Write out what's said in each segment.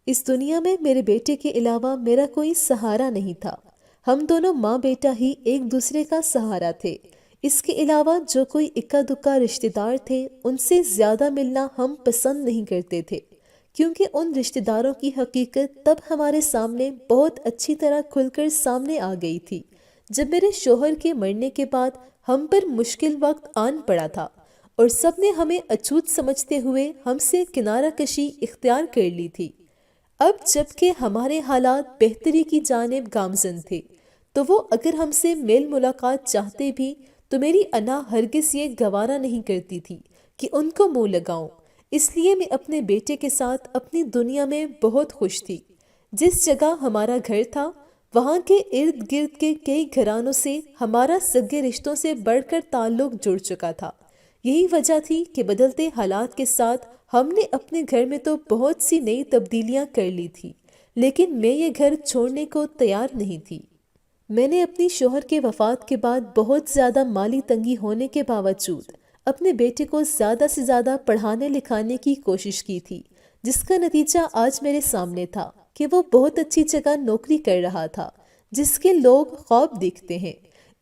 اس دنیا میں میرے بیٹے کے علاوہ میرا کوئی سہارا نہیں تھا۔ ہم دونوں ماں بیٹا ہی ایک دوسرے کا سہارا تھے۔ اس کے علاوہ جو کوئی اکا دکا رشتہ دار تھے ان سے زیادہ ملنا ہم پسند نہیں کرتے تھے، کیونکہ ان رشتہ داروں کی حقیقت تب ہمارے سامنے بہت اچھی طرح کھل کر سامنے آ گئی تھی جب میرے شوہر کے مرنے کے بعد ہم پر مشکل وقت آن پڑا تھا اور سب نے ہمیں اچھوت سمجھتے ہوئے ہم سے کنارہ کشی اختیار کر لی تھی۔ اب جب کہ ہمارے حالات بہتری کی جانب گامزن تھے تو وہ اگر ہم سے میل ملاقات چاہتے بھی تو میری انا ہرگز یہ گوارا نہیں کرتی تھی کہ ان کو منہ لگاؤں۔ اس لیے میں اپنے بیٹے کے ساتھ اپنی دنیا میں بہت خوش تھی۔ جس جگہ ہمارا گھر تھا وہاں کے ارد گرد کے کئی گھرانوں سے ہمارا سگے رشتوں سے بڑھ کر تعلق جڑ چکا تھا۔ یہی وجہ تھی کہ بدلتے حالات کے ساتھ ہم نے اپنے گھر میں تو بہت سی نئی تبدیلیاں کر لی تھی، لیکن میں یہ گھر چھوڑنے کو تیار نہیں تھی۔ میں نے اپنی شوہر کے وفات کے بعد بہت زیادہ مالی تنگی ہونے کے باوجود اپنے بیٹے کو زیادہ سے زیادہ پڑھانے لکھانے کی کوشش کی تھی، جس کا نتیجہ آج میرے سامنے تھا کہ وہ بہت اچھی جگہ نوکری کر رہا تھا جس کے لوگ خواب دیکھتے ہیں۔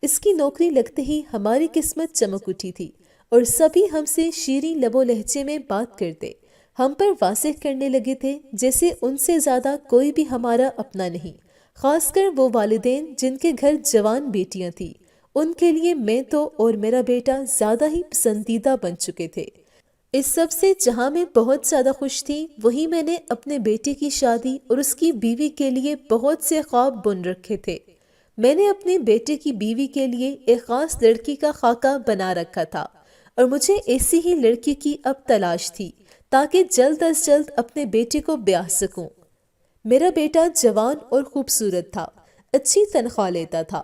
اس کی نوکری لگتے ہی ہماری قسمت چمک اٹھی تھی اور سبھی ہم سے شیریں لب و لہجے میں بات کرتے، ہم پر واضح کرنے لگے تھے جیسے ان سے زیادہ کوئی بھی ہمارا اپنا نہیں، خاص کر وہ والدین جن کے گھر جوان بیٹیاں تھیں۔ ان کے لیے میں تو اور میرا بیٹا زیادہ ہی پسندیدہ بن چکے تھے۔ اس سب سے جہاں میں بہت زیادہ خوش تھی وہی میں نے اپنے بیٹے کی شادی اور اس کی بیوی کے لیے بہت سے خواب بن رکھے تھے۔ میں نے اپنے بیٹے کی بیوی کے لیے ایک خاص لڑکی کا خاکہ بنا رکھا تھا اور مجھے ایسی ہی لڑکی کی اب تلاش تھی تاکہ جلد از جلد اپنے بیٹے کو بیاہ سکوں۔ میرا بیٹا جوان اور خوبصورت تھا، اچھی تنخواہ لیتا تھا،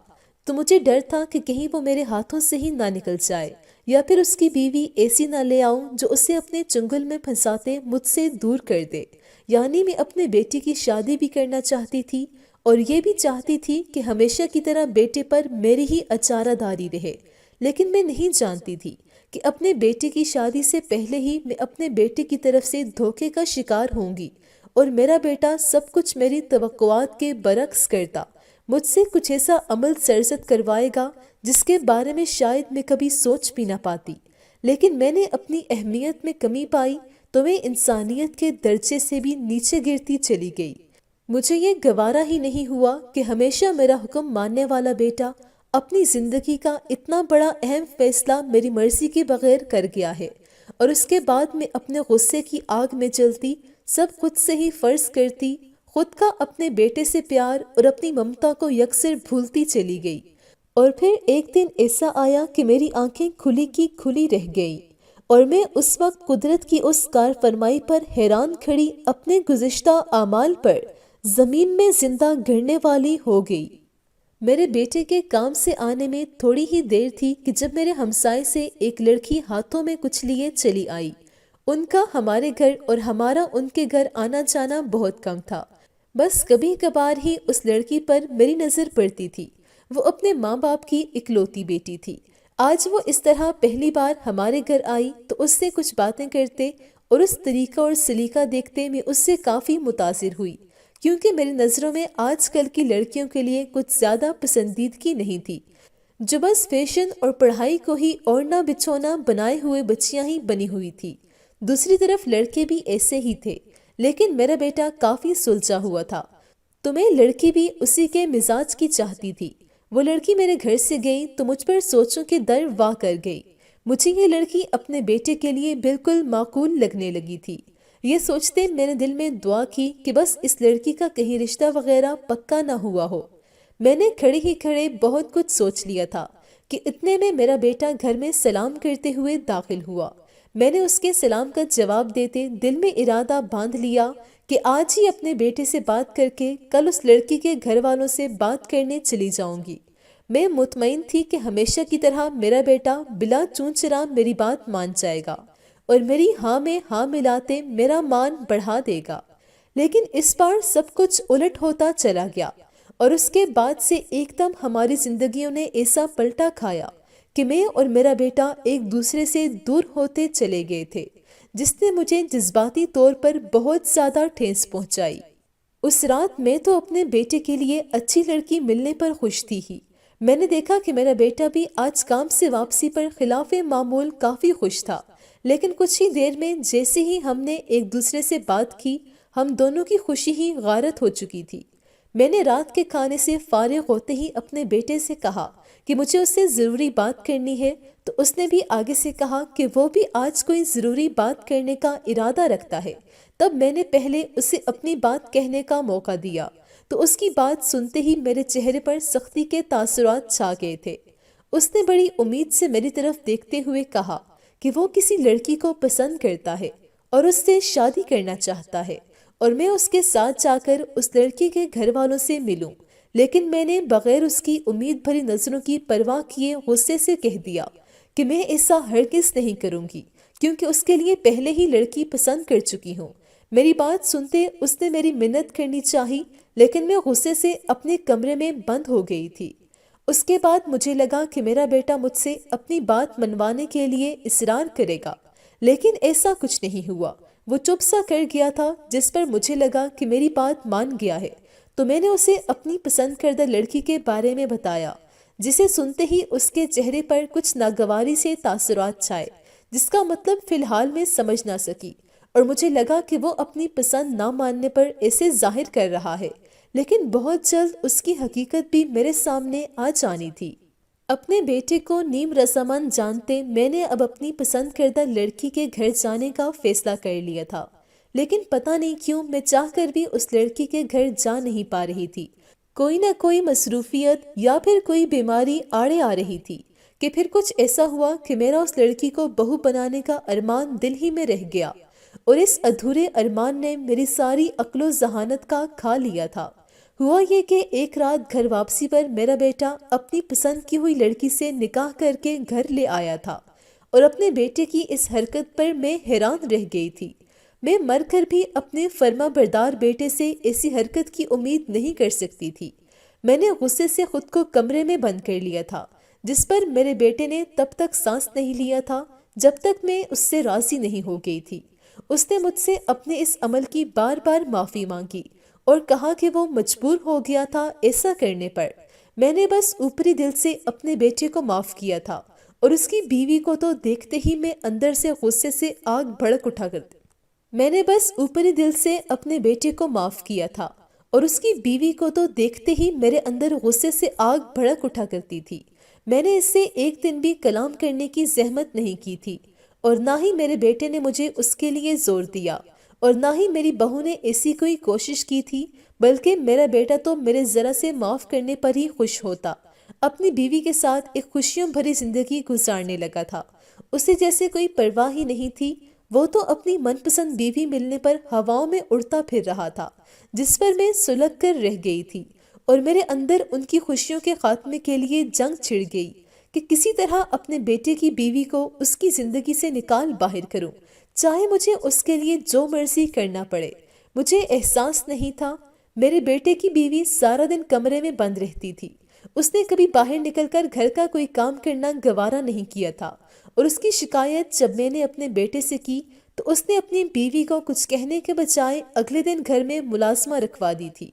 تو مجھے ڈر تھا کہ کہیں وہ میرے ہاتھوں سے ہی نہ نکل جائے یا پھر اس کی بیوی ایسی نہ لے آؤں جو اسے اپنے چنگل میں پھنساتے مجھ سے دور کر دے۔ یعنی میں اپنے بیٹے کی شادی بھی کرنا چاہتی تھی اور یہ بھی چاہتی تھی کہ ہمیشہ کی طرح بیٹے پر میری ہی اچارہ داری رہے، لیکن میں نہیں جانتی تھی کہ اپنے بیٹے کی شادی سے پہلے ہی میں اپنے بیٹے کی طرف سے دھوکے کا شکار ہوں گی اور میرا بیٹا سب کچھ میری توقعات کے برعکس کرتا مجھ سے کچھ ایسا عمل سرزد کروائے گا جس کے بارے میں شاید میں کبھی سوچ بھی نہ پاتی۔ لیکن میں نے اپنی اہمیت میں کمی پائی تو میں انسانیت کے درجے سے بھی نیچے گرتی چلی گئی۔ مجھے یہ گوارا ہی نہیں ہوا کہ ہمیشہ میرا حکم ماننے والا بیٹا اپنی زندگی کا اتنا بڑا اہم فیصلہ میری مرضی کے بغیر کر گیا ہے، اور اس کے بعد میں اپنے غصے کی آگ میں جلتی سب خود سے ہی فرض کرتی، خود کا اپنے بیٹے سے پیار اور اپنی ممتا کو یکسر بھولتی چلی گئی۔ اور پھر ایک دن ایسا آیا کہ میری آنکھیں کھلی کی کھلی رہ گئی اور میں اس وقت قدرت کی اس کار فرمائی پر حیران کھڑی اپنے گزشتہ اعمال پر زمین میں زندہ گرنے والی ہو گئی۔ میرے بیٹے کے کام سے آنے میں تھوڑی ہی دیر تھی کہ جب میرے ہمسائے سے ایک لڑکی ہاتھوں میں کچھ لیے چلی آئی۔ ان کا ہمارے گھر اور ہمارا ان کے گھر آنا جانا بہت کم تھا، بس کبھی کبھار ہی اس لڑکی پر میری نظر پڑتی تھی۔ وہ اپنے ماں باپ کی اکلوتی بیٹی تھی۔ آج وہ اس طرح پہلی بار ہمارے گھر آئی تو اس سے کچھ باتیں کرتے اور اس طریقہ اور سلیقہ دیکھتے میں اس سے کافی متاثر ہوئی، کیونکہ میری نظروں میں آج کل کی لڑکیوں کے لیے کچھ زیادہ پسندیدگی نہیں تھی، جو بس فیشن اور پڑھائی کو ہی اوڑھنا بچھونا بنائے ہوئے بچیاں ہی بنی ہوئی تھی۔ دوسری طرف لڑکے بھی ایسے ہی تھے، لیکن میرا بیٹا کافی سلجھا ہوا تھا، تو میں لڑکی بھی اسی کے مزاج کی چاہتی تھی۔ وہ لڑکی میرے گھر سے گئی تو مجھ پر سوچوں کے در واہ کر گئی۔ مجھے یہ لڑکی اپنے بیٹے کے لیے بالکل معقول لگنے لگی تھی۔ یہ سوچتے میں نے دل میں دعا کی کہ بس اس لڑکی کا کہیں رشتہ وغیرہ پکا نہ ہوا ہو۔ میں نے کھڑے ہی کھڑے بہت کچھ سوچ لیا تھا کہ اتنے میں میرا بیٹا گھر میں سلام کرتے ہوئے داخل ہوا۔ میں نے اس کے سلام کا جواب دیتے دل میں ارادہ باندھ لیا کہ آج ہی اپنے بیٹے سے بات کر کے کل اس لڑکی کے گھر والوں سے بات کرنے چلی جاؤں گی۔ میں مطمئن تھی کہ ہمیشہ کی طرح میرا بیٹا بلا چون چرا میری بات مان جائے گا اور میری ہاں میں ہاں ملاتے میرا مان بڑھا دے گا، لیکن اس بار سب کچھ الٹ ہوتا چلا گیا، اور اس کے بعد سے ایک دم ہماری زندگیوں نے ایسا پلٹا کھایا کہ میں اور میرا بیٹا ایک دوسرے سے دور ہوتے چلے گئے تھے، جس نے مجھے جذباتی طور پر بہت زیادہ ٹھیس پہنچائی۔ اس رات میں تو اپنے بیٹے کے لیے اچھی لڑکی ملنے پر خوش تھی ہی۔ میں نے دیکھا کہ میرا بیٹا بھی آج کام سے واپسی پر خلاف معمول کافی خوش تھا، لیکن کچھ ہی دیر میں جیسے ہی ہم نے ایک دوسرے سے بات کی، ہم دونوں کی خوشی ہی غارت ہو چکی تھی۔ میں نے رات کے کھانے سے فارغ ہوتے ہی اپنے بیٹے سے کہا کہ مجھے اس سے ضروری بات کرنی ہے، تو اس نے بھی آگے سے کہا کہ وہ بھی آج کوئی ضروری بات کرنے کا ارادہ رکھتا ہے۔ تب میں نے پہلے اسے اپنی بات کہنے کا موقع دیا، تو اس کی بات سنتے ہی میرے چہرے پر سختی کے تاثرات چھا گئے تھے۔ اس نے بڑی امید سے میری طرف دیکھتے ہوئے کہا کہ وہ کسی لڑکی کو پسند کرتا ہے اور اس سے شادی کرنا چاہتا ہے، اور میں اس کے ساتھ جا کر اس لڑکی کے گھر والوں سے ملوں۔ لیکن میں نے بغیر اس کی امید بھری نظروں کی پرواہ کیے غصے سے کہہ دیا کہ میں ایسا ہرگز نہیں کروں گی، کیونکہ اس کے لیے پہلے ہی لڑکی پسند کر چکی ہوں۔ میری بات سنتے اس نے میری منت کرنی چاہی، لیکن میں غصے سے اپنے کمرے میں بند ہو گئی تھی۔ اس کے بعد مجھے لگا کہ میرا بیٹا مجھ سے اپنی بات منوانے کے لیے اصرار کرے گا، لیکن ایسا کچھ نہیں ہوا۔ وہ چپ سا کر گیا تھا، جس پر مجھے لگا کہ میری بات مان گیا ہے، تو میں نے اسے اپنی پسند کردہ لڑکی کے بارے میں بتایا، جسے سنتے ہی اس کے چہرے پر کچھ ناگواری سے تاثرات چھائے، جس کا مطلب فی الحال میں سمجھ نہ سکی، اور مجھے لگا کہ وہ اپنی پسند نہ ماننے پر اسے ظاہر کر رہا ہے، لیکن بہت جلد اس کی حقیقت بھی میرے سامنے آ جانی تھی۔ اپنے بیٹے کو نیم رضامند جانتے میں نے اب اپنی پسند کردہ لڑکی کے گھر جانے کا فیصلہ کر لیا تھا، لیکن پتہ نہیں کیوں میں چاہ کر بھی اس لڑکی کے گھر جا نہیں پا رہی تھی۔ کوئی نہ کوئی مصروفیت یا پھر کوئی بیماری آڑے آ رہی تھی کہ پھر کچھ ایسا ہوا کہ میرا اس لڑکی کو بہو بنانے کا ارمان دل ہی میں رہ گیا، اور اس ادھورے ارمان نے میری ساری عقل و ذہانت کا کھا لیا تھا۔ ہوا یہ کہ ایک رات گھر واپسی پر میرا بیٹا اپنی پسند کی ہوئی لڑکی سے نکاح کر کے گھر لے آیا تھا، اور اپنے بیٹے کی اس حرکت پر میں حیران رہ گئی تھی۔ میں مر کر بھی اپنے فرما بردار بیٹے سے ایسی حرکت کی امید نہیں کر سکتی تھی۔ میں نے غصے سے خود کو کمرے میں بند کر لیا تھا، جس پر میرے بیٹے نے تب تک سانس نہیں لیا تھا جب تک میں اس سے راضی نہیں ہو گئی تھی۔ اس نے مجھ سے اپنے اس عمل کی بار بار معافی مانگی اور کہا کہ وہ مجبور ہو گیا تھا ایسا کرنے پر۔ میں نے بس اوپری دل سے اپنے بیٹے کو معاف کیا تھا، اور اس کی بیوی کو تو دیکھتے ہی میں اندر سے غصے سے آگ بھڑک اٹھا کرتی۔ میں نے بس اوپری دل سے اپنے بیٹے کو معاف کیا تھا، اور اس کی بیوی کو تو دیکھتے ہی میرے اندر غصے سے آگ بھڑک اٹھا کرتی تھی۔ میں نے اس سے ایک دن بھی کلام کرنے کی زحمت نہیں کی تھی، اور نہ ہی میرے بیٹے نے مجھے اس کے لیے زور دیا، اور نہ ہی میری بہو نے ایسی کوئی کوشش کی تھی، بلکہ میرا بیٹا تو میرے ذرا سے معاف کرنے پر ہی خوش ہوتا، اپنی بیوی کے ساتھ ایک خوشیوں بھری زندگی گزارنے لگا تھا۔ اسے جیسے کوئی پرواہ ہی نہیں تھی، وہ تو اپنی من پسند بیوی ملنے پر ہواؤں میں اڑتا پھر رہا تھا، جس پر میں سلگ کر رہ گئی تھی، اور میرے اندر ان کی خوشیوں کے خاتمے کے لیے جنگ چھڑ گئی کہ کسی طرح اپنے بیٹے کی بیوی کو اس کی زندگی سے نکال باہر کروں، چاہے مجھے اس کے لیے جو مرضی کرنا پڑے۔ مجھے احساس نہیں تھا، میرے بیٹے کی بیوی سارا دن کمرے میں بند رہتی تھی، اس نے کبھی باہر نکل کر گھر کا کوئی کام کرنا گوارا نہیں کیا تھا، اور اس کی شکایت جب میں نے اپنے بیٹے سے کی تو اس نے اپنی بیوی کو کچھ کہنے کے بجائے اگلے دن گھر میں ملازمہ رکھوا دی تھی۔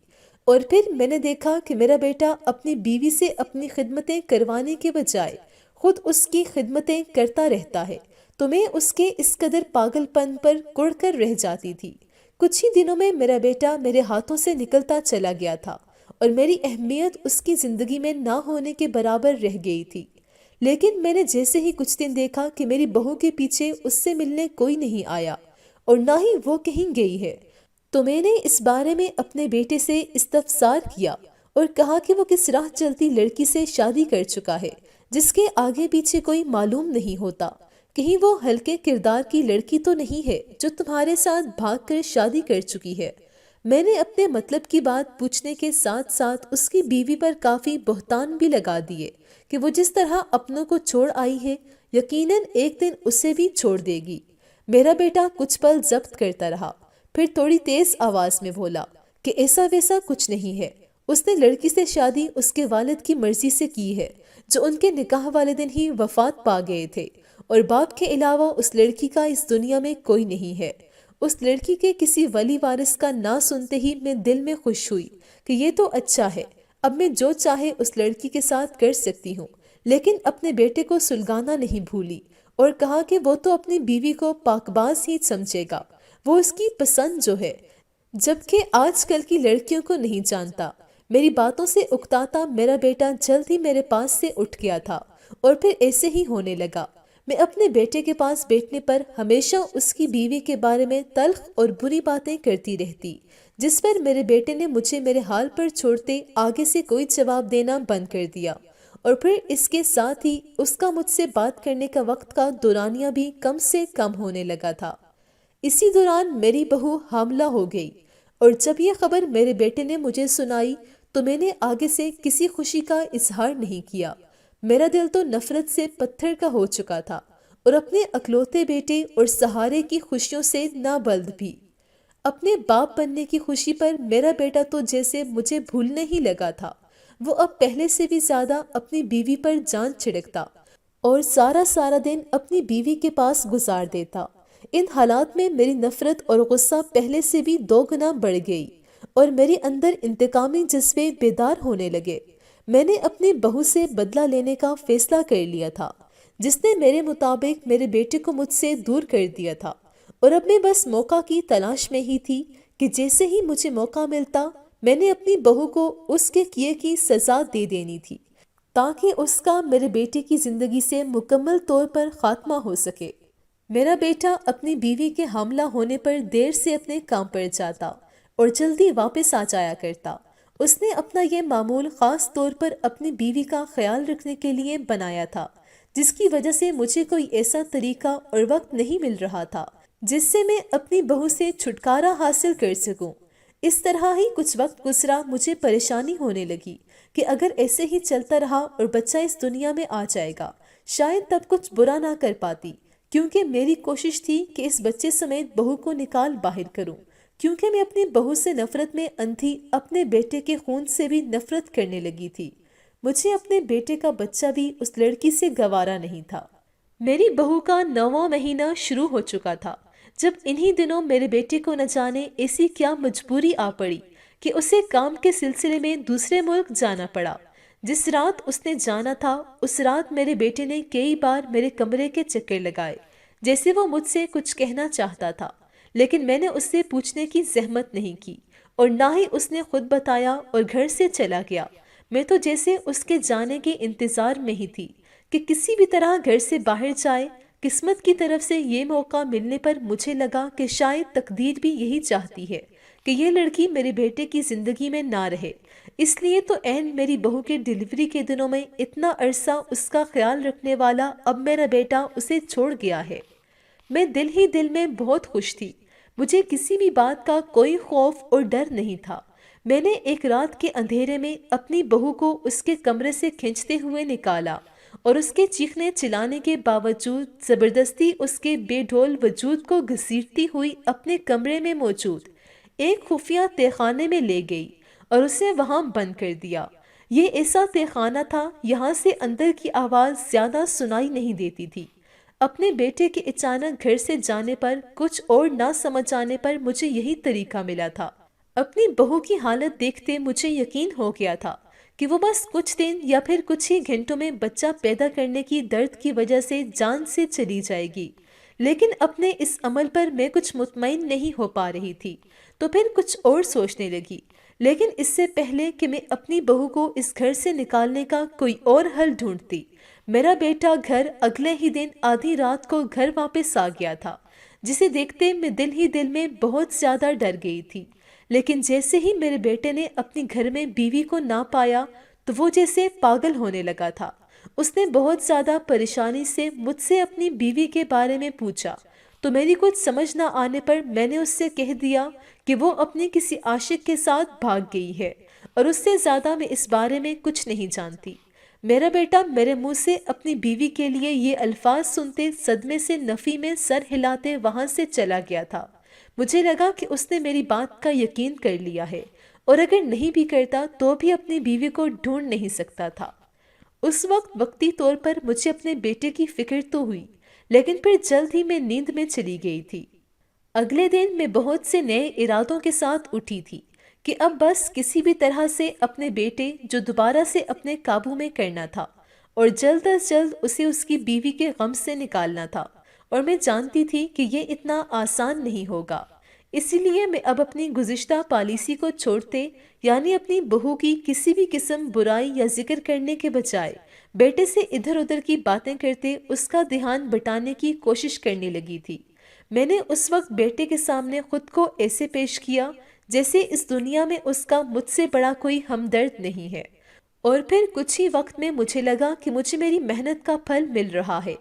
اور پھر میں نے دیکھا کہ میرا بیٹا اپنی بیوی سے اپنی خدمتیں کروانے کے بجائے خود اس کی خدمتیں کرتا رہتا ہے، تو میں اس کے اس قدر پاگل پن پر کڑ کر رہ جاتی تھی۔ کچھ ہی دنوں میں میرا بیٹا میرے ہاتھوں سے نکلتا چلا گیا تھا، اور میری اہمیت اس کی زندگی میں نہ ہونے کے برابر رہ گئی تھی۔ لیکن میں نے جیسے ہی کچھ دن دیکھا کہ میری بہو کے پیچھے اس سے ملنے کوئی نہیں آیا، اور نہ ہی وہ کہیں گئی ہے، تو میں نے اس بارے میں اپنے بیٹے سے استفسار کیا اور کہا کہ وہ کس راہ چلتی لڑکی سے شادی کر چکا ہے، جس کے آگے پیچھے کوئی معلوم نہیں ہوتا۔ کہیں وہ ہلکے کردار کی لڑکی تو نہیں ہے جو تمہارے ساتھ بھاگ کر شادی کر چکی ہے۔ میں نے اپنے مطلب کی بات پوچھنے کے ساتھ ساتھ اس کی بیوی پر کافی بہتان بھی لگا دیے کہ وہ جس طرح اپنوں کو چھوڑ آئی ہے، یقیناً ایک دن اسے بھی چھوڑ دے گی۔ میرا بیٹا کچھ پل ضبط کرتا رہا، پھر تھوڑی تیز آواز میں بولا کہ ایسا ویسا کچھ نہیں ہے، اس نے لڑکی سے شادی اس کے والد کی مرضی سے کی ہے، جو ان کے نکاح والے دن ہی وفات پا گئے تھے، اور باپ کے علاوہ اس لڑکی کا اس دنیا میں کوئی نہیں ہے۔ اس لڑکی کے کسی ولی وارث کا نام سنتے ہی میں دل میں خوش ہوئی کہ یہ تو اچھا ہے، اب میں جو چاہے اس لڑکی کے ساتھ کر سکتی ہوں، لیکن اپنے بیٹے کو سلگانا نہیں بھولی اور کہا کہ وہ تو اپنی بیوی کو پاکباز ہی سمجھے گا، وہ اس کی پسند جو ہے، جبکہ آج کل کی لڑکیوں کو نہیں جانتا۔ میری باتوں سے اکتاتا میرا بیٹا جلد ہی میرے پاس سے اٹھ گیا تھا اور پھر ایسے ہی ہونے لگا۔ میں اپنے بیٹے کے پاس بیٹھنے پر ہمیشہ اس کی بیوی کے بارے میں تلخ اور بری باتیں کرتی رہتی، جس پر میرے بیٹے نے مجھے میرے حال پر چھوڑتے آگے سے کوئی جواب دینا بند کر دیا، اور پھر اس کے ساتھ ہی اس کا مجھ سے بات کرنے کا وقت کا دورانیہ بھی کم سے کم ہونے لگا تھا۔ اسی دوران میری بہو حاملہ ہو گئی، اور جب یہ خبر میرے بیٹے نے مجھے سنائی تو میں نے آگے سے کسی خوشی کا اظہار نہیں کیا۔ میرا دل تو نفرت سے پتھر کا ہو چکا تھا اور اپنے اکلوتے بیٹے اور سہارے کی خوشیوں سے نابلد بھی۔ اپنے باپ بننے کی خوشی پر میرا بیٹا تو جیسے مجھے بھولنے ہی لگا تھا۔ وہ اب پہلے سے بھی زیادہ اپنی بیوی پر جان چھڑکتا اور سارا دن اپنی بیوی کے پاس گزار دیتا۔ ان حالات میں میری نفرت اور غصہ پہلے سے بھی 2 گنا بڑھ گئی اور میرے اندر انتقامی جذبے بیدار ہونے لگے۔ میں نے اپنی بہو سے بدلہ لینے کا فیصلہ کر لیا تھا، جس نے میرے مطابق میرے بیٹے کو مجھ سے دور کر دیا تھا، اور اب میں بس موقع کی تلاش میں ہی تھی کہ جیسے ہی مجھے موقع ملتا میں نے اپنی بہو کو اس کے کیے کی سزا دے دینی تھی، تاکہ اس کا میرے بیٹے کی زندگی سے مکمل طور پر خاتمہ ہو سکے۔ میرا بیٹا اپنی بیوی کے حاملہ ہونے پر دیر سے اپنے کام پر جاتا اور جلدی واپس آ جایا کرتا۔ اس نے اپنا یہ معمول خاص طور پر اپنی بیوی کا خیال رکھنے کے لیے بنایا تھا، جس کی وجہ سے مجھے کوئی ایسا طریقہ اور وقت نہیں مل رہا تھا جس سے میں اپنی بہو سے چھٹکارا حاصل کر سکوں۔ اس طرح ہی کچھ وقت گزرا، مجھے پریشانی ہونے لگی کہ اگر ایسے ہی چلتا رہا اور بچہ اس دنیا میں آ جائے گا، شاید تب کچھ برا نہ کر پاتی، کیونکہ میری کوشش تھی کہ اس بچے سمیت بہو کو نکال باہر کروں، کیونکہ میں اپنی بہو سے نفرت میں اندھی اپنے بیٹے کے خون سے بھی نفرت کرنے لگی تھی۔ مجھے اپنے بیٹے کا بچہ بھی اس لڑکی سے گوارا نہیں تھا۔ میری بہو کا 9واں مہینہ شروع ہو چکا تھا جب انہی دنوں میرے بیٹے کو نہ جانے ایسی کیا مجبوری آ پڑی کہ اسے کام کے سلسلے میں دوسرے ملک جانا پڑا۔ جس رات اس نے جانا تھا اس رات میرے بیٹے نے کئی بار میرے کمرے کے چکر لگائے، جیسے وہ مجھ سے کچھ کہنا چاہتا تھا، لیکن میں نے اس سے پوچھنے کی زحمت نہیں کی اور نہ ہی اس نے خود بتایا اور گھر سے چلا گیا۔ میں تو جیسے اس کے جانے کے انتظار میں ہی تھی کہ کسی بھی طرح گھر سے باہر جائے۔ قسمت کی طرف سے یہ موقع ملنے پر مجھے لگا کہ شاید تقدیر بھی یہی چاہتی ہے کہ یہ لڑکی میرے بیٹے کی زندگی میں نہ رہے، اس لیے تو عین میری بہو کے ڈیلیوری کے دنوں میں اتنا عرصہ اس کا خیال رکھنے والا اب میرا بیٹا اسے چھوڑ گیا ہے۔ میں دل ہی دل میں بہت خوش تھی، مجھے کسی بھی بات کا کوئی خوف اور ڈر نہیں تھا۔ میں نے ایک رات کے اندھیرے میں اپنی بہو کو اس کے کمرے سے کھینچتے ہوئے نکالا اور اس کے چیخنے چلانے کے باوجود زبردستی اس کے بے ڈھول وجود کو گھسیٹتی ہوئی اپنے کمرے میں موجود ایک خفیہ تہہ خانے میں لے گئی اور اسے وہاں بند کر دیا۔ یہ ایسا تہہ خانہ تھا، یہاں سے اندر کی آواز زیادہ سنائی نہیں دیتی تھی۔ اپنے بیٹے کے اچانک گھر سے جانے پر، کچھ اور نہ سمجھ آنے پر مجھے یہی طریقہ ملا تھا۔ اپنی بہو کی حالت دیکھتے مجھے یقین ہو گیا تھا کہ وہ بس کچھ دن یا پھر کچھ ہی گھنٹوں میں بچہ پیدا کرنے کی درد کی وجہ سے جان سے چلی جائے گی، لیکن اپنے اس عمل پر میں کچھ مطمئن نہیں ہو پا رہی تھی، تو پھر کچھ اور سوچنے لگی۔ لیکن اس سے پہلے کہ میں اپنی بہو کو اس گھر سے نکالنے کا کوئی اور حل ڈھونڈتی، میرا بیٹا گھر اگلے ہی دن آدھی رات کو گھر واپس آ گیا تھا، جسے دیکھتے میں دل ہی دل میں بہت زیادہ ڈر گئی تھی۔ لیکن جیسے ہی میرے بیٹے نے اپنی گھر میں بیوی کو نہ پایا تو وہ جیسے پاگل ہونے لگا تھا۔ اس نے بہت زیادہ پریشانی سے مجھ سے اپنی بیوی کے بارے میں پوچھا، تو میری کچھ سمجھ نہ آنے پر میں نے اس سے کہہ دیا کہ وہ اپنی کسی عاشق کے ساتھ بھاگ گئی ہے اور اس سے زیادہ میں اس بارے میں کچھ نہیں جانتی۔ میرا بیٹا میرے منہ سے اپنی بیوی کے لیے یہ الفاظ سنتے صدمے سے نفی میں سر ہلاتے وہاں سے چلا گیا تھا۔ مجھے لگا کہ اس نے میری بات کا یقین کر لیا ہے، اور اگر نہیں بھی کرتا تو بھی اپنی بیوی کو ڈھونڈ نہیں سکتا تھا۔ اس وقت وقتی طور پر مجھے اپنے بیٹے کی فکر تو ہوئی، لیکن پھر جلد ہی میں نیند میں چلی گئی تھی۔ اگلے دن میں بہت سے نئے ارادوں کے ساتھ اٹھی تھی کہ اب بس کسی بھی طرح سے اپنے بیٹے جو دوبارہ سے اپنے قابو میں کرنا تھا اور جلد از جلد اسے اس کی بیوی کے غم سے نکالنا تھا، اور میں جانتی تھی کہ یہ اتنا آسان نہیں ہوگا۔ اسی لیے میں اب اپنی گزشتہ پالیسی کو چھوڑتے، یعنی اپنی بہو کی کسی بھی قسم برائی یا ذکر کرنے کے بجائے بیٹے سے ادھر ادھر کی باتیں کرتے اس کا دھیان بٹانے کی کوشش کرنے لگی تھی۔ میں نے اس وقت بیٹے کے سامنے خود کو ایسے پیش کیا جیسے اس دنیا میں اس کا مجھ سے بڑا کوئی ہمدرد نہیں ہے، اور پھر کچھ ہی وقت میں مجھے لگا کہ مجھے میری محنت کا پھل مل رہا ہے،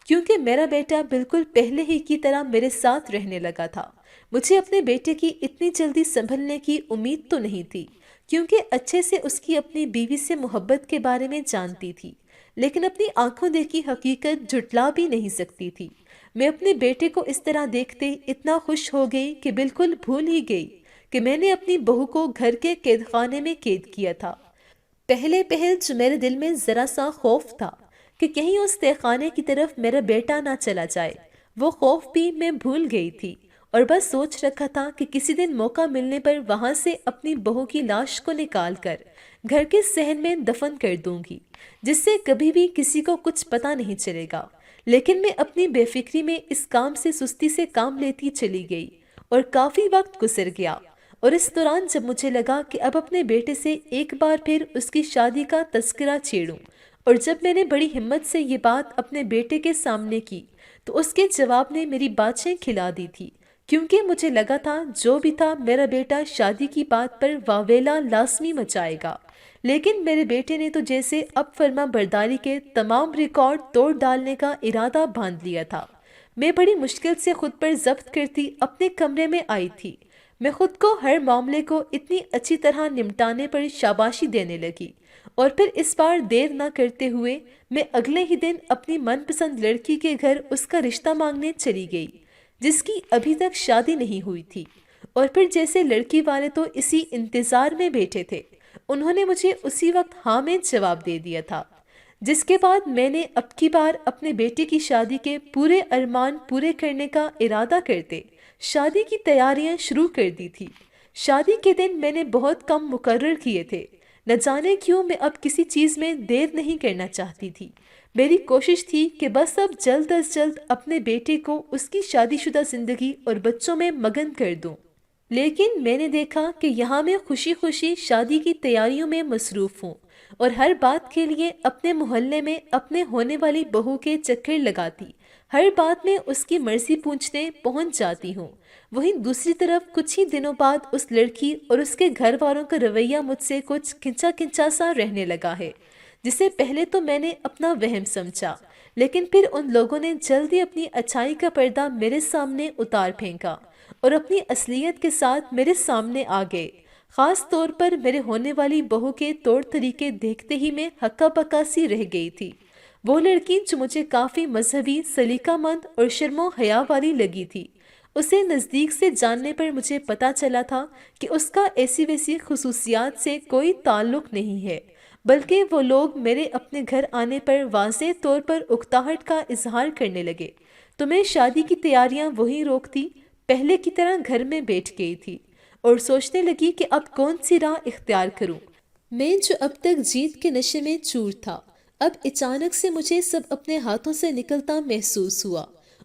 کیونکہ میرا بیٹا بالکل پہلے ہی کی طرح میرے ساتھ رہنے لگا تھا۔ مجھے اپنے بیٹے کی اتنی جلدی سنبھلنے کی امید تو نہیں تھی، کیونکہ اچھے سے اس کی اپنی بیوی سے محبت کے بارے میں جانتی تھی، لیکن اپنی آنکھوں دیکھی حقیقت جھٹلا بھی نہیں سکتی تھی۔ میں اپنے بیٹے کو اس طرح دیکھتے اتنا خوش ہو گئی کہ بالکل بھول ہی گئی کہ میں نے اپنی بہو کو گھر کے قید خانے میں قید کیا تھا۔ پہلے جو میرے دل میں ذرا سا خوف تھا کہ کہیں اس تہہ خانے کی طرف میرا بیٹا نہ چلا جائے، وہ خوف بھی میں بھول گئی تھی، اور بس سوچ رکھا تھا کہ کسی دن موقع ملنے پر وہاں سے اپنی بہو کی لاش کو نکال کر گھر کے صحن میں دفن کر دوں گی، جس سے کبھی بھی کسی کو کچھ پتہ نہیں چلے گا۔ لیکن میں اپنی بے فکری میں اس کام سے سستی سے کام لیتی چلی گئی، اور کافی وقت گزر گیا، اور اس دوران جب مجھے لگا کہ اب اپنے بیٹے سے ایک بار پھر اس کی شادی کا تذکرہ چھیڑوں، اور جب میں نے بڑی ہمت سے یہ بات اپنے بیٹے کے سامنے کی تو اس کے جواب نے میری باتیں کھلا دی تھی، کیونکہ مجھے لگا تھا جو بھی تھا میرا بیٹا شادی کی بات پر واویلا لازمی مچائے گا۔ لیکن میرے بیٹے نے تو جیسے اب فرما برداری کے تمام ریکارڈ توڑ ڈالنے کا ارادہ باندھ لیا تھا۔ میں بڑی مشکل سے خود پر ضبط کرتی اپنے کمرے میں آئی تھی۔ میں خود کو ہر معاملے کو اتنی اچھی طرح نمٹانے پر شاباشی دینے لگی، اور پھر اس بار دیر نہ کرتے ہوئے میں اگلے ہی دن اپنی من پسند لڑکی کے گھر اس کا رشتہ مانگنے چلی گئی، جس کی ابھی تک شادی نہیں ہوئی تھی۔ اور پھر جیسے لڑکی والے تو اسی انتظار میں بیٹھے تھے، انہوں نے مجھے اسی وقت ہاں میں جواب دے دیا تھا، جس کے بعد میں نے اب کی بار اپنے بیٹے کی شادی کے پورے ارمان پورے کرنے کا ارادہ کرتے شادی کی تیاریاں شروع کر دی تھی۔ شادی کے دن میں نے بہت کم مقرر کیے تھے، نہ جانے کیوں میں اب کسی چیز میں دیر نہیں کرنا چاہتی تھی۔ میری کوشش تھی کہ بس اب جلد از جلد اپنے بیٹے کو اس کی شادی شدہ زندگی اور بچوں میں مگن کر دوں، لیکن میں نے دیکھا کہ یہاں میں خوشی خوشی شادی کی تیاریوں میں مصروف ہوں، اور ہر بات کے لیے اپنے محلے میں اپنے ہونے والی بہو کے چکر لگاتی، ہر بات میں اس کی مرضی پوچھنے پہنچ جاتی ہوں۔ وہیں دوسری طرف کچھ ہی دنوں بعد اس لڑکی اور اس کے گھر والوں کا رویہ مجھ سے کچھ کھنچا کھنچا سا رہنے لگا ہے، جسے پہلے تو میں نے اپنا وہم سمجھا، لیکن پھر ان لوگوں نے جلدی اپنی اچھائی کا پردہ میرے سامنے اتار پھینکا اور اپنی اصلیت کے ساتھ میرے سامنے آ گئے۔ خاص طور پر میرے ہونے والی بہو کے طور طریقے دیکھتے ہی میں ہکا بکا سی رہ گئی تھی۔ وہ لڑکی جو مجھے کافی مذہبی، سلیقہ مند اور شرم و حیا والی لگی تھی، اسے نزدیک سے جاننے پر مجھے پتا چلا تھا کہ اس کا ایسی ویسی خصوصیات سے کوئی تعلق نہیں ہے، بلکہ وہ لوگ میرے اپنے گھر آنے پر واضح طور پر اکتاہٹ کا اظہار کرنے لگے، تو میں شادی کی تیاریاں وہی روکتی پہلے کی طرح گھر میں بیٹھ گئی تھی اور سوچنے لگی کہ اب کون سی راہ اختیار کروں۔ میں جو اب تک جیت کے نشے میں چور تھا، اب اچانک سے مجھے سب اپنے ہاتھوں سے نکلتا محسوس ہوا،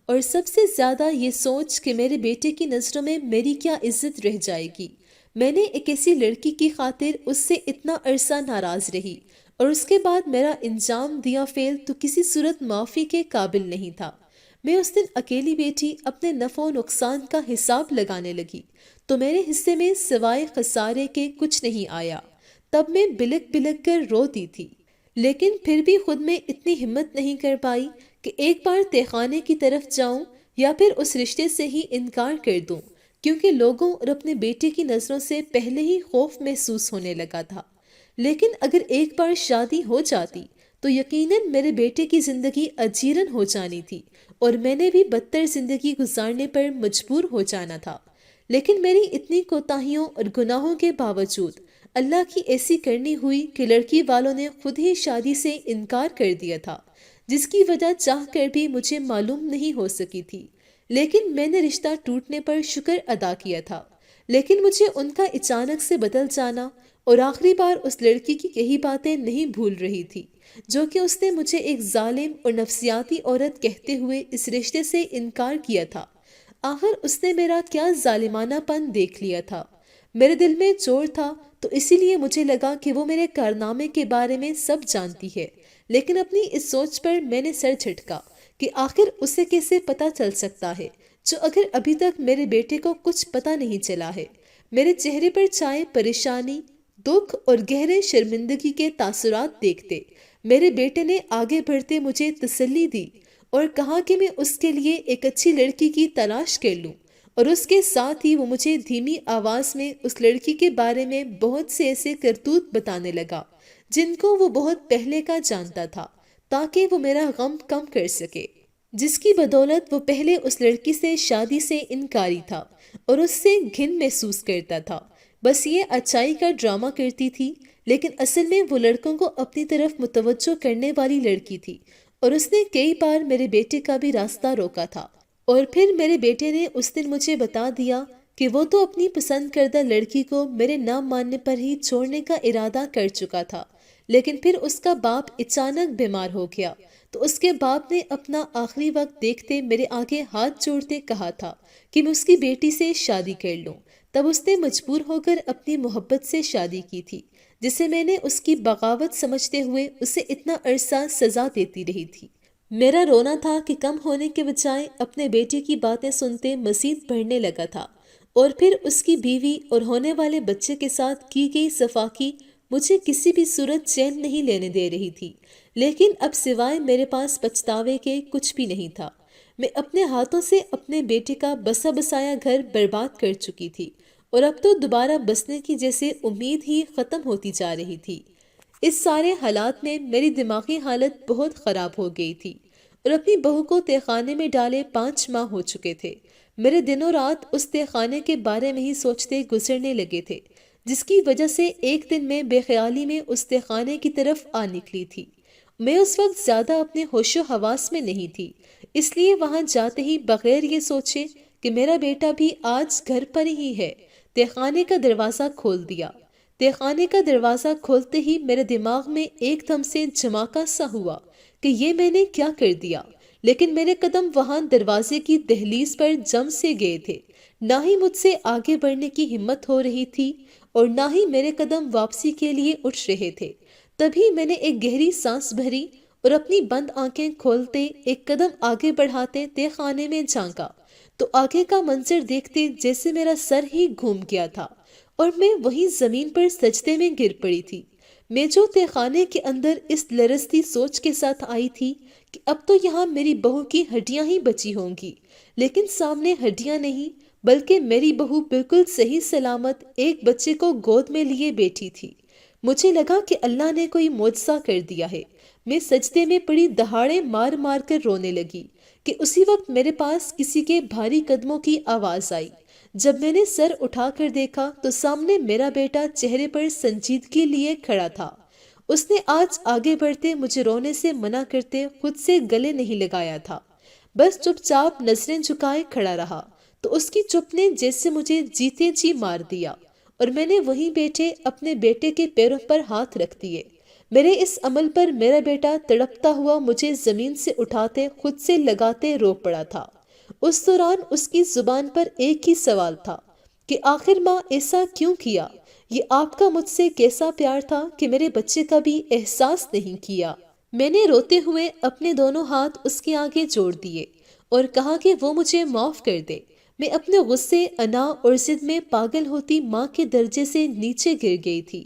اور سب سے زیادہ یہ سوچ کہ میرے بیٹے کی نظروں میں میری کیا عزت رہ جائے گی۔ میں نے ایک ایسی لڑکی کی خاطر اس سے اتنا عرصہ ناراض رہی، اور اس کے بعد میرا انجام دیا فعل تو کسی صورت معافی کے قابل نہیں تھا۔ میں اس دن اکیلی بیٹھی اپنے نفع و نقصان کا حساب لگانے لگی، تو میرے حصے میں سوائے خسارے کے کچھ نہیں آیا۔ تب میں بلک بلک کر روتی تھی، لیکن پھر بھی خود میں اتنی ہمت نہیں کر پائی کہ ایک بار تہہ خانے کی طرف جاؤں یا پھر اس رشتے سے ہی انکار کر دوں، کیونکہ لوگوں اور اپنے بیٹے کی نظروں سے پہلے ہی خوف محسوس ہونے لگا تھا۔ لیکن اگر ایک بار شادی ہو جاتی تو یقیناً میرے بیٹے کی زندگی اجیرن ہو جانی تھی، اور میں نے بھی بدتر زندگی گزارنے پر مجبور ہو جانا تھا۔ لیکن میری اتنی کوتاہیوں اور گناہوں کے باوجود اللہ کی ایسی کرنی ہوئی کہ لڑکی والوں نے خود ہی شادی سے انکار کر دیا تھا، جس کی وجہ چاہ کر بھی مجھے معلوم نہیں ہو سکی تھی، لیکن میں نے رشتہ ٹوٹنے پر شکر ادا کیا تھا۔ لیکن مجھے ان کا اچانک سے بدل جانا اور آخری بار اس لڑکی کی یہی باتیں نہیں بھول رہی تھی جو کہ اس نے مجھے ایک ظالم اور نفسیاتی عورت کہتے ہوئے اس رشتے سے انکار کیا تھا۔ آخر اس نے میرا کیا ظالمانہ پن دیکھ لیا تھا۔ میرے دل میں چور تھا تو اسی لیے مجھے لگا کہ وہ میرے کارنامے کے بارے میں سب جانتی ہے، لیکن اپنی اس سوچ پر میں نے سر جھٹکا کہ آخر اسے کیسے پتہ چل سکتا ہے جو اگر ابھی تک میرے بیٹے کو کچھ پتہ نہیں چلا ہے۔ میرے چہرے پر چھائے پریشانی، دکھ اور گہرے شرمندگی کے تاثرات دیکھتے میرے بیٹے نے آگے بڑھتے مجھے تسلی دی اور کہا کہ میں اس کے لیے ایک اچھی لڑکی کی تلاش کر لوں، اور اس کے ساتھ ہی وہ مجھے دھیمی آواز میں اس لڑکی کے بارے میں بہت سے ایسے کرتوت بتانے لگا جن کو وہ بہت پہلے کا جانتا تھا تاکہ وہ میرا غم کم کر سکے، جس کی بدولت وہ پہلے اس لڑکی سے شادی سے انکاری تھا اور اس سے گھن محسوس کرتا تھا۔ بس یہ اچائی کا ڈرامہ کرتی تھی، لیکن اصل میں وہ لڑکوں کو اپنی طرف متوجہ کرنے والی لڑکی تھی، اور اس نے کئی بار میرے بیٹے کا بھی راستہ روکا تھا۔ اور پھر میرے بیٹے نے اس دن مجھے بتا دیا کہ وہ تو اپنی پسند کردہ لڑکی کو میرے نہ ماننے پر ہی چھوڑنے کا ارادہ کر چکا تھا، لیکن پھر اس کا باپ اچانک بیمار ہو گیا تو اس کے باپ نے اپنا آخری وقت دیکھتے میرے آگے ہاتھ جوڑتے کہا تھا کہ میں اس کی بیٹی سے شادی کر لوں۔ تب اس نے مجبور ہو کر اپنی محبت سے شادی کی تھی، جسے میں نے اس کی بغاوت سمجھتے ہوئے اسے اتنا عرصہ سزا دیتی رہی تھی۔ میرا رونا تھا کہ کم ہونے کے بجائے اپنے بیٹے کی باتیں سنتے مزید بڑھنے لگا تھا، اور پھر اس کی بیوی اور ہونے والے بچے کے ساتھ کی گئی صفاقی مجھے کسی بھی صورت چین نہیں لینے دے رہی تھی۔ لیکن اب سوائے میرے پاس پچھتاوے کے کچھ بھی نہیں تھا۔ میں اپنے ہاتھوں سے اپنے بیٹے کا بسا بسایا گھر برباد کر چکی تھی، اور اب تو دوبارہ بسنے کی جیسے امید ہی ختم ہوتی جا رہی تھی۔ اس سارے حالات میں میری دماغی حالت بہت خراب ہو گئی تھی، اور اپنی بہو کو تہخانے میں ڈالے 5 ماہ ہو چکے تھے۔ میرے دنوں رات اس تہخانے کے بارے میں ہی سوچتے گزرنے لگے تھے، جس کی وجہ سے ایک دن میں بے خیالی میں اس تہخانے کی طرف آ نکلی تھی۔ میں اس وقت زیادہ اپنے ہوش و حواس میں نہیں تھی، اس لیے وہاں جاتے ہی بغیر یہ سوچے کہ میرا بیٹا بھی آج گھر پر ہی ہے، تہخانے کا دروازہ کھول دیا۔ تہخانے کا دروازہ کھولتے ہی میرے دماغ میں ایک دم سے جھماکا سا ہوا کہ یہ میں نے کیا کر دیا، لیکن میرے قدم وہاں دروازے کی دہلیز پر جم سے گئے تھے۔ نہ ہی مجھ سے آگے بڑھنے کی ہمت ہو رہی تھی اور نہ ہی میرے قدم واپسی کے لیے اٹھ رہے تھے۔ تبھی میں نے ایک گہری سانس بھری اور اپنی بند آنکھیں کھولتے ایک قدم آگے بڑھاتے تہخانے میں جھانکا تو آگے کا منظر دیکھتے جیسے میرا سر ہی گھوم گیا تھا اور میں وہیں زمین پر سجدے میں گر پڑی تھی۔ میں جو تہخانے کے اندر اس لرزتی سوچ کے ساتھ آئی تھی کہ اب تو یہاں میری بہو کی ہڈیاں ہی بچی ہوں گی، لیکن سامنے ہڈیاں نہیں بلکہ میری بہو بالکل صحیح سلامت ایک بچے کو گود میں لیے بیٹھی تھی۔ مجھے لگا کہ اللہ نے کوئی معجزہ کر دیا ہے۔ میں سجدے میں پڑی دہاڑے مار مار کر رونے لگی کہ اسی وقت میرے پاس کسی کے بھاری قدموں کی آواز آئی۔ جب میں نے سر اٹھا کر دیکھا تو سامنے میرا بیٹا چہرے پر سنجیدگی لیے کھڑا تھا۔ اس نے آج آگے بڑھتے مجھے رونے سے منع کرتے خود سے گلے نہیں لگایا تھا، بس چپ چاپ نظریں جھکائے کھڑا رہا، تو اس کی چپ نے جیسے مجھے جیتے جی مار دیا، اور میں نے وہیں بیٹھے اپنے بیٹے کے پیروں پر ہاتھ رکھ دیے۔ میرے اس عمل پر میرا بیٹا تڑپتا ہوا مجھے زمین سے اٹھاتے خود سے لگاتے رو پڑا تھا۔ اس دوران اس کی زبان پر ایک ہی سوال تھا کہ آخر ماں ایسا کیوں کیا؟ یہ آپ کا مجھ سے کیسا پیار تھا کہ میرے بچے کا بھی احساس نہیں کیا؟ میں نے روتے ہوئے اپنے دونوں ہاتھ اس کے آگے جوڑ دیے اور کہا کہ وہ مجھے معاف کر دے۔ میں اپنے غصے، انا اور ضد میں پاگل ہوتی ماں کے درجے سے نیچے گر گئی تھی۔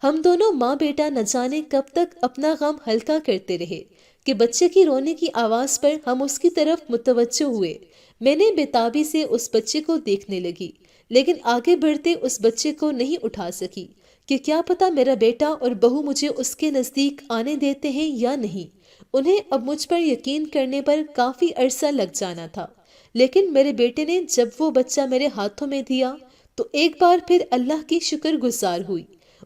ہم دونوں ماں بیٹا نہ جانے کب تک اپنا غم ہلکا کرتے رہے کہ بچے کی رونے کی آواز پر ہم اس کی طرف متوجہ ہوئے۔ میں نے بے تابی سے اس بچے کو دیکھنے لگی، لیکن آگے بڑھتے اس بچے کو نہیں اٹھا سکی کہ کیا پتا میرا بیٹا اور بہو مجھے اس کے نزدیک آنے دیتے ہیں یا نہیں۔ انہیں اب مجھ پر یقین کرنے پر کافی عرصہ لگ جانا تھا، لیکن میرے بیٹے نے جب وہ بچہ میرے ہاتھوں میں دیا تو ایک بار پھر اللہ کی شکر گزار ہوئی۔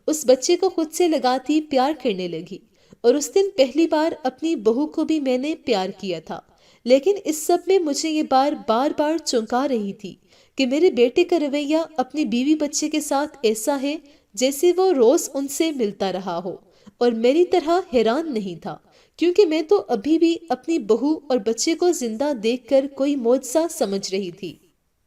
اس بچے کو خود سے لگاتی پیار کرنے لگی۔ اور اس دن پہلی بار اپنی بہو کو بھی میں نے پیار کیا تھا، لیکن اس سب میں مجھے یہ بار بار چونکا رہی تھی کہ میرے بیٹے کا رویہ اپنی بیوی بچے کے ساتھ ایسا ہے جیسے وہ روز ان سے ملتا رہا ہو، اور میری طرح حیران نہیں تھا، کیونکہ میں تو ابھی بھی اپنی بہو اور بچے کو زندہ دیکھ کر کوئی معجزہ سمجھ رہی تھی۔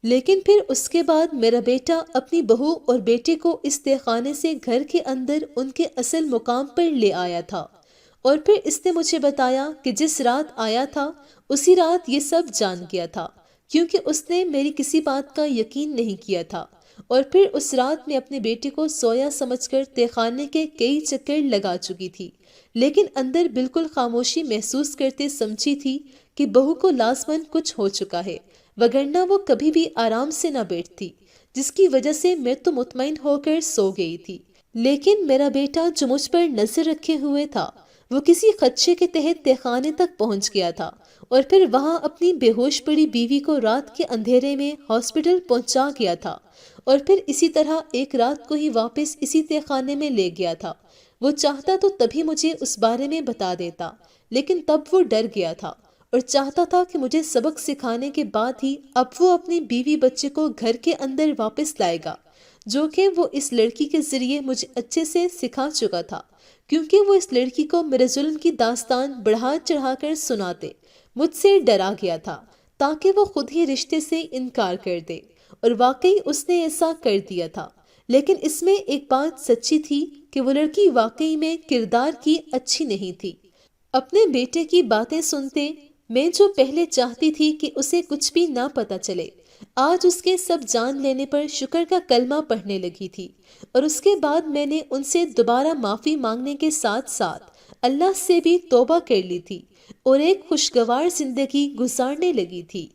لیکن پھر اس کے بعد میرا بیٹا اپنی بہو اور بیٹے کو اس تہخانے سے گھر کے اندر ان کے اصل مقام پر لے آیا تھا، اور پھر اس نے مجھے بتایا کہ جس رات آیا تھا اسی رات یہ سب جان گیا تھا، کیونکہ اس نے میری کسی بات کا یقین نہیں کیا تھا، اور پھر اس رات میں اپنے بیٹے کو سویا سمجھ کر تہخانے کے کئی چکر لگا چکی تھی، لیکن اندر بالکل خاموشی محسوس کرتے سمجھی تھی کہ بہو کو لازماً کچھ ہو چکا ہے، وگرنہ وہ کبھی بھی آرام سے نہ بیٹھتی، جس کی وجہ سے میں تو مطمئن ہو کر سو گئی تھی۔ لیکن میرا بیٹا جو مجھ پر نظر رکھے ہوئے تھا، وہ کسی خدشے کے تحت تہخانے تک پہنچ گیا تھا، اور پھر وہاں اپنی بے ہوش پڑی بیوی کو رات کے اندھیرے میں ہاسپٹل پہنچا گیا تھا، اور پھر اسی طرح ایک رات کو ہی واپس اسی تہخانے میں لے گیا تھا۔ وہ چاہتا تو تبھی مجھے اس بارے میں بتا دیتا، لیکن تب وہ ڈر گیا تھا اور چاہتا تھا کہ مجھے سبق سکھانے کے بعد ہی اب وہ اپنی بیوی بچے کو گھر کے اندر واپس لائے گا، جو کہ وہ اس لڑکی کے ذریعے مجھے اچھے سے سکھا چکا تھا، کیونکہ وہ اس لڑکی کو میرے ظلم کی داستان بڑھا چڑھا کر سناتے مجھ سے ڈرا گیا تھا تاکہ وہ خود ہی رشتے سے انکار کر دے، اور واقعی اس نے ایسا کر دیا تھا۔ لیکن اس میں ایک بات سچی تھی کہ وہ لڑکی واقعی میں کردار کی اچھی نہیں تھی۔ اپنے بیٹے کی باتیں سنتے میں جو پہلے چاہتی تھی کہ اسے کچھ بھی نہ پتا چلے، آج اس کے سب جان لینے پر شکر کا کلمہ پڑھنے لگی تھی، اور اس کے بعد میں نے ان سے دوبارہ معافی مانگنے کے ساتھ ساتھ اللہ سے بھی توبہ کر لی تھی اور ایک خوشگوار زندگی گزارنے لگی تھی۔